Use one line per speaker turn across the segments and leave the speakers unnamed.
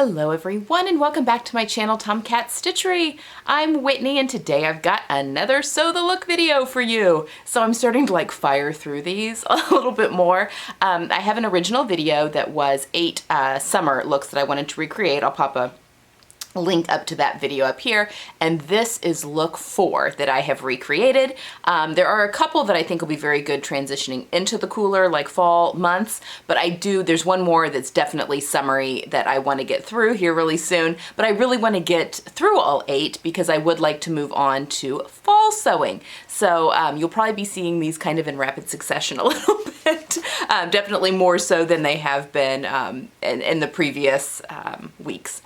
Hello everyone and welcome back to my channel Tomcat Stitchery. I'm Whitney and today I've got another Sew the Look video for you. So I'm starting to fire through these a little bit more. I have an original video that was 8 summer looks that I wanted to recreate. I'll pop a link up to that video up here, and this is look 4 that I have recreated. There are a couple that I think will be very good transitioning into the cooler fall months, but there's one more that's definitely summery that I want to get through here really soon, but I really want to get through all 8 because I would like to move on to fall sewing. So you'll probably be seeing these kind of in rapid succession a little bit, definitely more so than they have been in the previous weeks.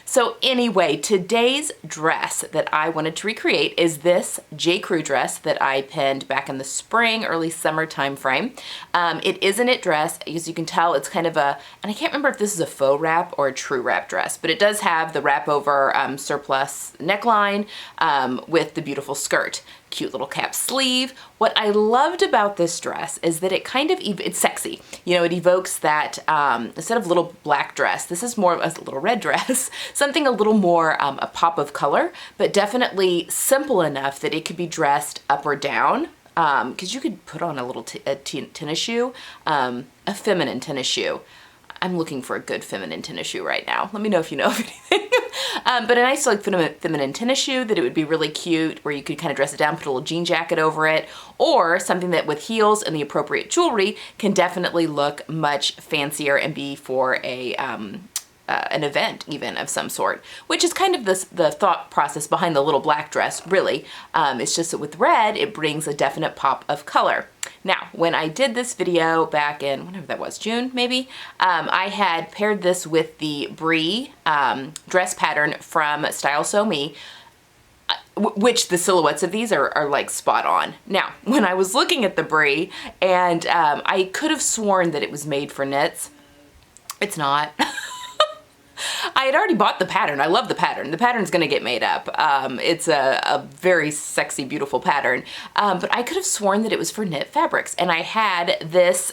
So anyway, today's dress that I wanted to recreate is this J. Crew dress that I pinned back in the spring, early summer time frame. It is a knit dress. As you can tell, it's kind of and I can't remember if this is a faux wrap or a true wrap dress, but it does have the wrap over surplus neckline with the beautiful skirt. Cute little cap sleeve. What I loved about this dress is that it it's sexy. You know, it evokes that, instead of little black dress, this is more of a little red dress, something a little more a pop of color, but definitely simple enough that it could be dressed up or down. Because you could put on a little tennis shoe, a feminine tennis shoe. I'm looking for a good feminine tennis shoe right now. Let me know if you know of anything. But a nice feminine tennis shoe that it would be really cute, where you could kind of dress it down, put a little jean jacket over it, or something that with heels and the appropriate jewelry can definitely look much fancier and be for an event even of some sort, which is kind of the thought process behind the little black dress, really. It's just that with red, it brings a definite pop of color. Now, when I did this video back in, whenever that was, June maybe, I had paired this with the Brie dress pattern from Style Sew Me, which the silhouettes of these are spot on. Now, when I was looking at the Brie, and I could have sworn that it was made for knits. It's not. I had already bought the pattern. I love the pattern. The pattern's gonna get made up. It's a very sexy, beautiful pattern. But I could have sworn that it was for knit fabrics. And I had this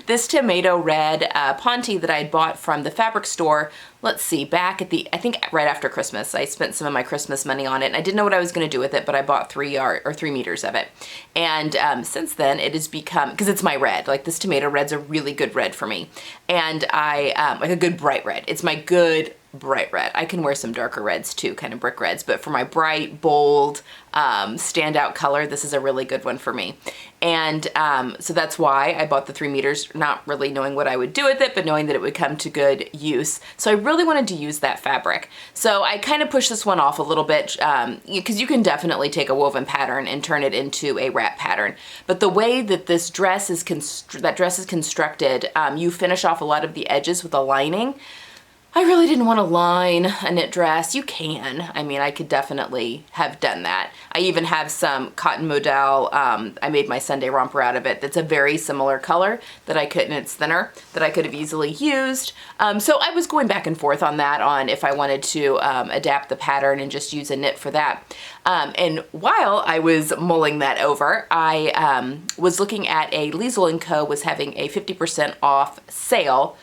this tomato red Ponte that I had bought from the fabric store, let's see, back at I think right after Christmas. I spent some of my Christmas money on it, and I didn't know what I was going to do with it, but I bought 3 meters of it. And since then, it has become, because it's my red, this tomato red's a really good red for me. And I, like a good bright red. It's my good bright red. I can wear some darker reds too, kind of brick reds, but for my bright, bold, standout color, this is a really good one for me. And so that's why I bought the 3 meters, not really knowing what I would do with it, but knowing that it would come to good use. So I really wanted to use that fabric. So I kind of pushed this one off a little bit, because you can definitely take a woven pattern and turn it into a wrap pattern. But the way that this dress is constructed, you finish off a lot of the edges with a lining. I really didn't want to line a knit dress. You can. I mean, I could definitely have done that. I even have some cotton modal, I made my Sunday romper out of it, that's a very similar color that I could, and it's thinner, that I could have easily used. So I was going back and forth on that, on if I wanted to adapt the pattern and just use a knit for that. And while I was mulling that over, I was looking at Liesl & Co. was having a 50% off sale.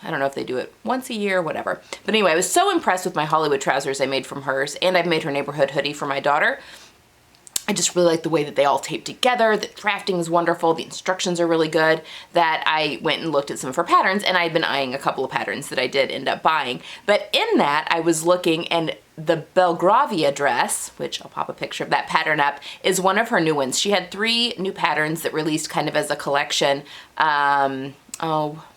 I don't know if they do it once a year, whatever. But anyway, I was so impressed with my Hollywood trousers I made from hers, and I've made her neighborhood hoodie for my daughter. I just really like the way that they all tape together. The drafting is wonderful. The instructions are really good, that I went and looked at some of her patterns, and I'd been eyeing a couple of patterns that I did end up buying. But in that, I was looking, and the Belgravia dress, which I'll pop a picture of that pattern up, is one of her new ones. She had 3 new patterns that released kind of as a collection,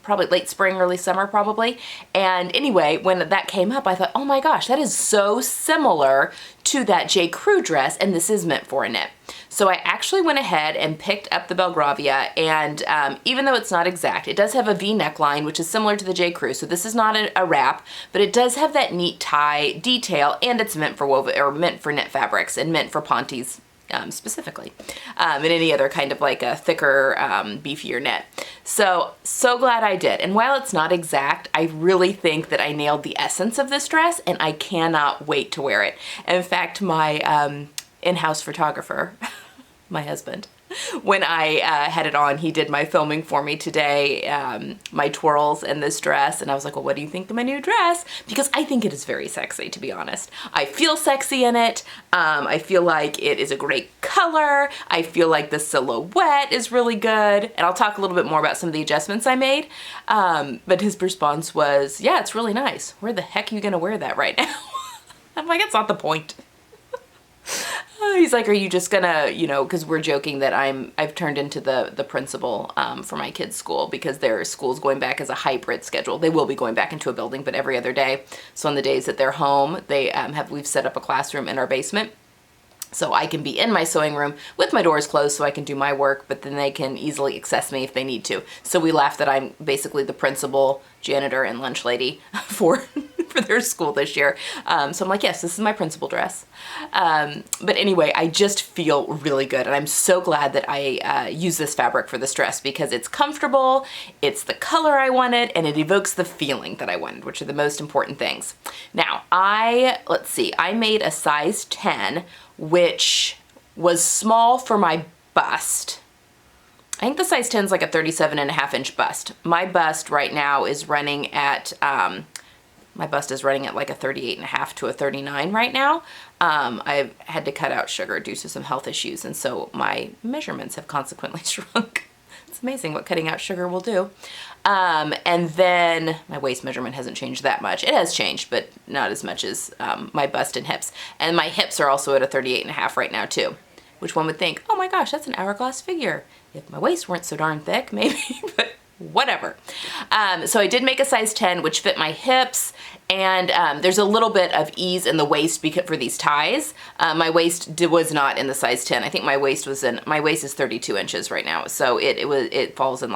probably late spring, early summer probably. And anyway, when that came up, I thought, oh my gosh, that is so similar to that J. Crew dress, and this is meant for a knit. So I actually went ahead and picked up the Belgravia, and even though it's not exact, it does have a V neckline, which is similar to the J. Crew, so this is not a wrap, but it does have that neat tie detail, and it's meant for meant for knit fabrics, and meant for Pontes specifically, and any other kind of a thicker, beefier knit. So glad I did. And while it's not exact, I really think that I nailed the essence of this dress, and I cannot wait to wear it. In fact, my in-house photographer my husband. When I had it on, he did my filming for me today, my twirls and this dress, and I was like, well, what do you think of my new dress? Because I think it is very sexy, to be honest. I feel sexy in it. I feel like it is a great color. I feel like the silhouette is really good, and I'll talk a little bit more about some of the adjustments I made, but his response was, yeah, it's really nice. Where the heck are you gonna wear that right now? I'm like, that's not the point. He's like, are you just gonna, you know, because we're joking that I've turned into the principal for my kids' school, because their school's going back as a hybrid schedule. They will be going back into a building, but every other day. So on the days that they're home, we've set up a classroom in our basement. So I can be in my sewing room with my doors closed so I can do my work, but then they can easily access me if they need to. So we laugh that I'm basically the principal, janitor, and lunch lady for their school this year. So I'm like, yes, this is my principal dress. But anyway, I just feel really good, and I'm so glad that I use this fabric for this dress, because it's comfortable, it's the color I wanted, and it evokes the feeling that I wanted, which are the most important things. Now, let's see, I made a size 10, which was small for my bust. I think the size 10 is like a 37.5-inch bust. My bust right now is running at, like a 38.5 to a 39 right now. I've had to cut out sugar due to some health issues, and so my measurements have consequently shrunk. It's amazing what cutting out sugar will do. And then my waist measurement hasn't changed that much. It has changed, but not as much as my bust and hips. And my hips are also at a 38.5 right now too, which one would think, oh my gosh, that's an hourglass figure. If my waist weren't so darn thick, maybe, but whatever. So I did make a size 10, which fit my hips, and there's a little bit of ease in the waist for these ties. My waist was not in the size 10. I think my waist is 32 inches right now, so it falls in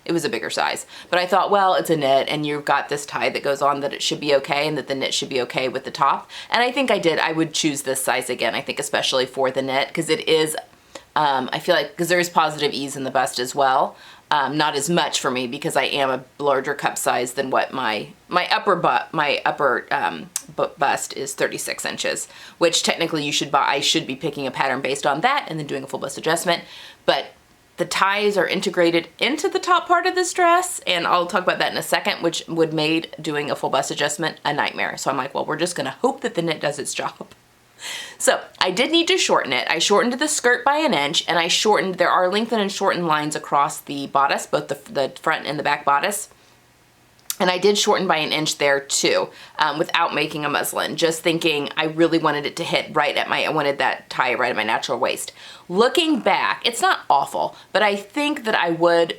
it was a bigger size. But I thought, well, it's a knit, and you've got this tie that goes on, that it should be okay, and that the knit should be okay with the top. And I think I did. I would choose this size again, I think, especially for the knit, because it is, I feel like, because there is positive ease in the bust as well. Not as much for me, because I am a larger cup size than what my upper bust is 36 inches, which technically I should be picking a pattern based on that and then doing a full bust adjustment. But the ties are integrated into the top part of this dress, and I'll talk about that in a second, which would made doing a full bust adjustment a nightmare. So I'm like, well, we're just gonna hope that the knit does its job. So I did need to shorten it. I shortened the skirt by 1 inch, and there are lengthen and shorten lines across the bodice, both the front and the back bodice. And I did shorten by 1 inch there too, without making a muslin, just thinking I really wanted it to hit I wanted that tie right at my natural waist. Looking back, it's not awful, but I think that I would,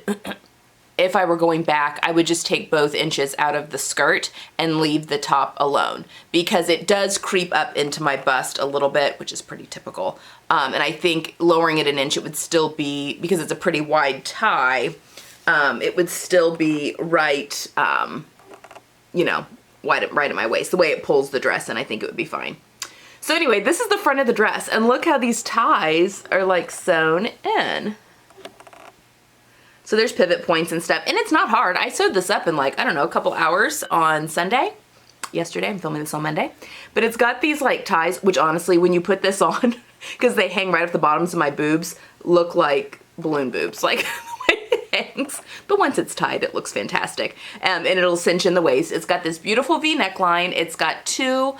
if I were going back, I would just take both inches out of the skirt and leave the top alone, because it does creep up into my bust a little bit, which is pretty typical. And I think lowering it 1 inch, it would still be, because it's a pretty wide tie, it would still be right, you know, right at my waist. The way it pulls the dress in, I think it would be fine. So anyway, this is the front of the dress, and look how these ties are like sewn in. So there's pivot points and stuff, and it's not hard. I sewed this up in like, I don't know, a couple hours on Sunday. Yesterday, I'm filming this on Monday. But it's got these like ties, which honestly, when you put this on, because they hang right off the bottoms of my boobs, look like balloon boobs, like the way it hangs. But once it's tied, it looks fantastic. And it'll cinch in the waist. It's got this beautiful V neckline. It's got two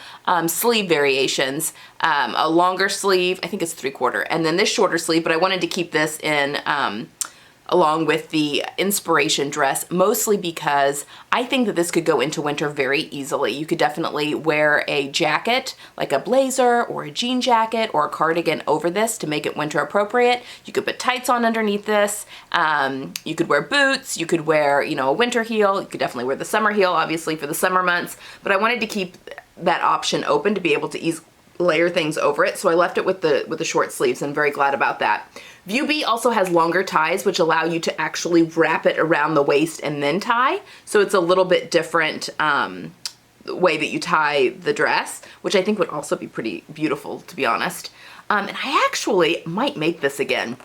sleeve variations, a longer sleeve, I think it's 3/4, and then this shorter sleeve, but I wanted to keep this in along with the inspiration dress, mostly because I think that this could go into winter very easily. You could definitely wear a jacket, like a blazer or a jean jacket or a cardigan over this to make it winter appropriate. You could put tights on underneath this. You could wear boots. You could wear, you know, a winter heel. You could definitely wear the summer heel, obviously, for the summer months. But I wanted to keep that option open to be able to layer things over it, so I left it with the short sleeves, and I'm very glad about that. View B also has longer ties, which allow you to actually wrap it around the waist and then tie, so it's a little bit different way that you tie the dress, which I think would also be pretty beautiful, to be honest. And I actually might make this again.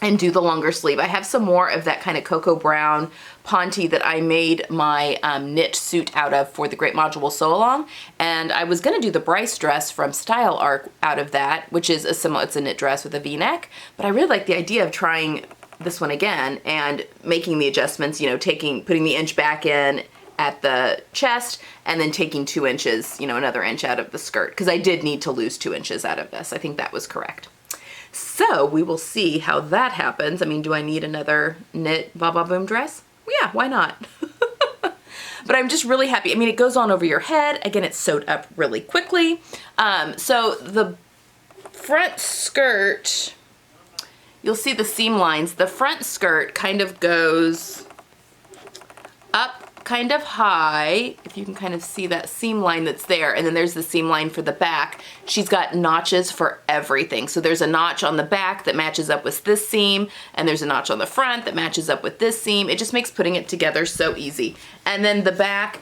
and do the longer sleeve. I have some more of that kind of cocoa brown Ponte that I made my knit suit out of for the Great Module Sew Along, and I was gonna do the Bryce dress from Style Arc out of that, which is it's a knit dress with a V-neck, but I really like the idea of trying this one again and making the adjustments, you know, putting the inch back in at the chest and then taking 2 inches, you know, another inch out of the skirt, because I did need to lose 2 inches out of this. I think that was correct. So we will see how that happens. I mean, do I need another knit Baba Boom dress? Yeah, why not? But I'm just really happy. I mean, it goes on over your head. Again, it's sewed up really quickly. So the front skirt, you'll see the seam lines. The front skirt kind of goes up kind of high, if you can kind of see that seam line that's there, and then there's the seam line for the back. She's got notches for everything. So there's a notch on the back that matches up with this seam, and there's a notch on the front that matches up with this seam. It just makes putting it together so easy. And then the back,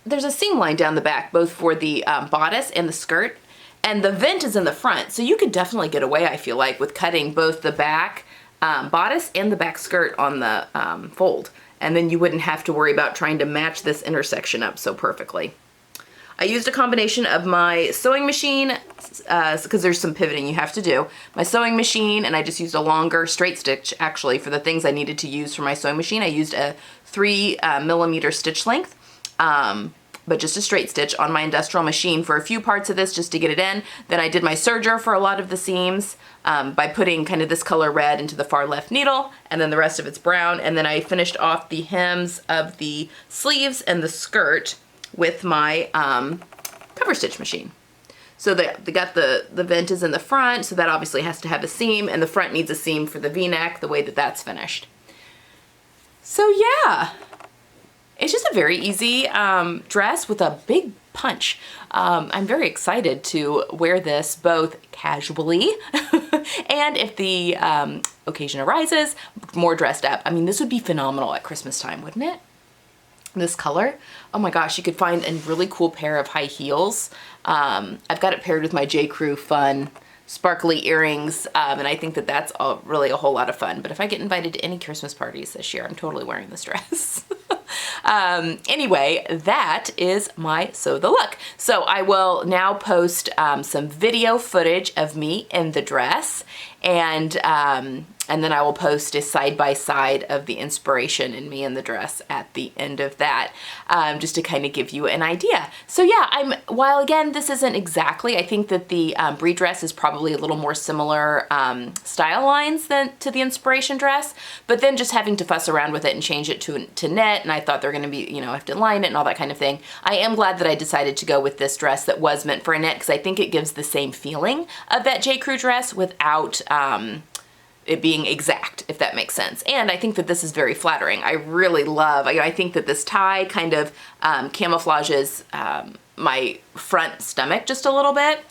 there's a seam line down the back, both for the bodice and the skirt, and the vent is in the front. So you could definitely get away, I feel like, with cutting both the back bodice and the back skirt on the fold. And then you wouldn't have to worry about trying to match this intersection up so perfectly. I used a combination of my sewing machine, because there's some pivoting you have to do, my sewing machine, and I just used a longer straight stitch actually for the things I needed to use for my sewing machine. I used a 3mm stitch length, but just a straight stitch on my industrial machine for a few parts of this just to get it in. Then I did my serger for a lot of the seams by putting kind of this color red into the far left needle, and then the rest of it's brown. And then I finished off the hems of the sleeves and the skirt with my cover stitch machine. So they got the vent is in the front, so that obviously has to have a seam, and the front needs a seam for the V-neck, the way that that's finished. So yeah. It's just a very easy dress with a big punch. I'm very excited to wear this both casually and if the occasion arises, more dressed up. I mean, this would be phenomenal at Christmas time, wouldn't it? This color. Oh my gosh, you could find a really cool pair of high heels. I've got it paired with my J. Crew Fun sparkly earrings, and I think that that's really a whole lot of fun. But if I get invited to any Christmas parties this year, I'm totally wearing this dress. Anyway, that is my Sew the Look. So I will now post some video footage of me in the dress, and then I will post a side-by-side of the inspiration in me in the dress at the end of that, just to kind of give you an idea. So yeah, while again, this isn't exactly, I think that the Brie dress is probably a little more similar style lines to the inspiration dress, but then just having to fuss around with it and change it to knit, and I thought they're gonna be, you know, I have to line it and all that kind of thing. I am glad that I decided to go with this dress that was meant for a knit, because I think it gives the same feeling of that J. Crew dress without it being exact, if that makes sense. And I think that this is very flattering. I really love, I think that this tie kind of camouflages my front stomach just a little bit.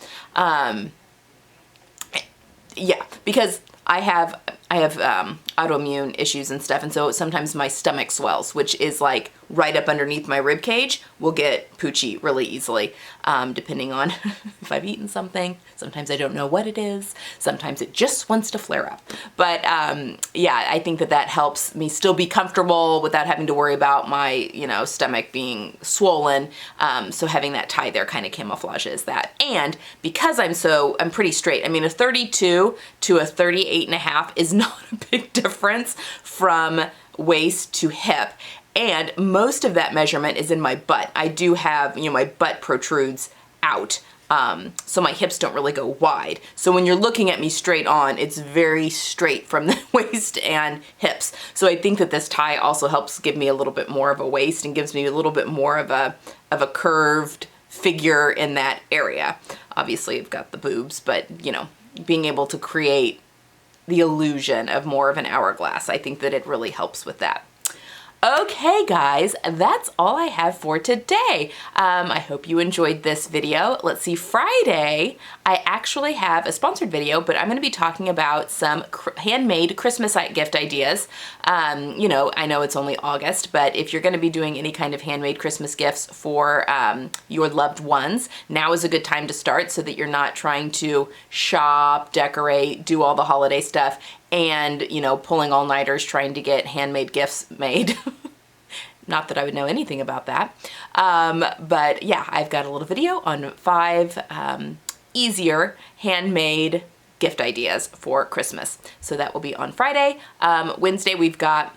Yeah, because I have autoimmune issues and stuff, and so sometimes my stomach swells, which is like right up underneath my rib cage, will get poochy really easily, depending on if I've eaten something. Sometimes I don't know what it is. Sometimes it just wants to flare up. But yeah, I think that that helps me still be comfortable without having to worry about my, you know, stomach being swollen. So having that tie there kind of camouflages that. And because I'm pretty straight. I mean, a 32 to a 38.5 is not a big difference from waist to hip. And most of that measurement is in my butt. I do have, you know, my butt protrudes out. So my hips don't really go wide. So when you're looking at me straight on, it's very straight from the waist and hips. So I think that this tie also helps give me a little bit more of a waist and gives me a little bit more of a curved figure in that area. Obviously I've got the boobs, but you know, being able to create the illusion of more of an hourglass, I think that it really helps with that. Okay guys, that's all I have for today. I hope you enjoyed this video. Let's see, Friday, I actually have a sponsored video, but I'm going to be talking about some handmade Christmas gift ideas. You know, I know it's only August, but if you're going to be doing any kind of handmade Christmas gifts for your loved ones, now is a good time to start so that you're not trying to shop, decorate, do all the holiday stuff, and, you know, pulling all-nighters trying to get handmade gifts made. Not that I would know anything about that. But yeah, I've got a little video on 5 easier handmade gift ideas for Christmas. So that will be on Friday. Wednesday we've got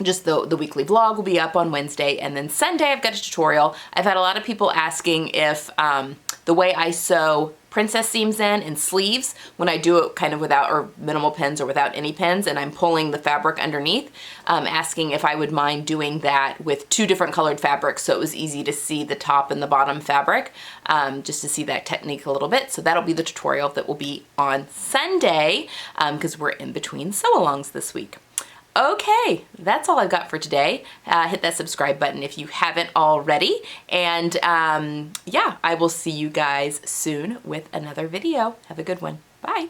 just the weekly vlog will be up on Wednesday, and then Sunday I've got a tutorial. I've had a lot of people asking if the way I sew princess seams in sleeves, when I do it kind of without or minimal pins or without any pins, and I'm pulling the fabric underneath, asking if I would mind doing that with 2 different colored fabrics so it was easy to see the top and the bottom fabric, just to see that technique a little bit. So that'll be the tutorial that will be on Sunday, because we're in between sew-alongs this week. Okay, that's all I've got for today. Hit that subscribe button if you haven't already. And yeah, I will see you guys soon with another video. Have a good one. Bye.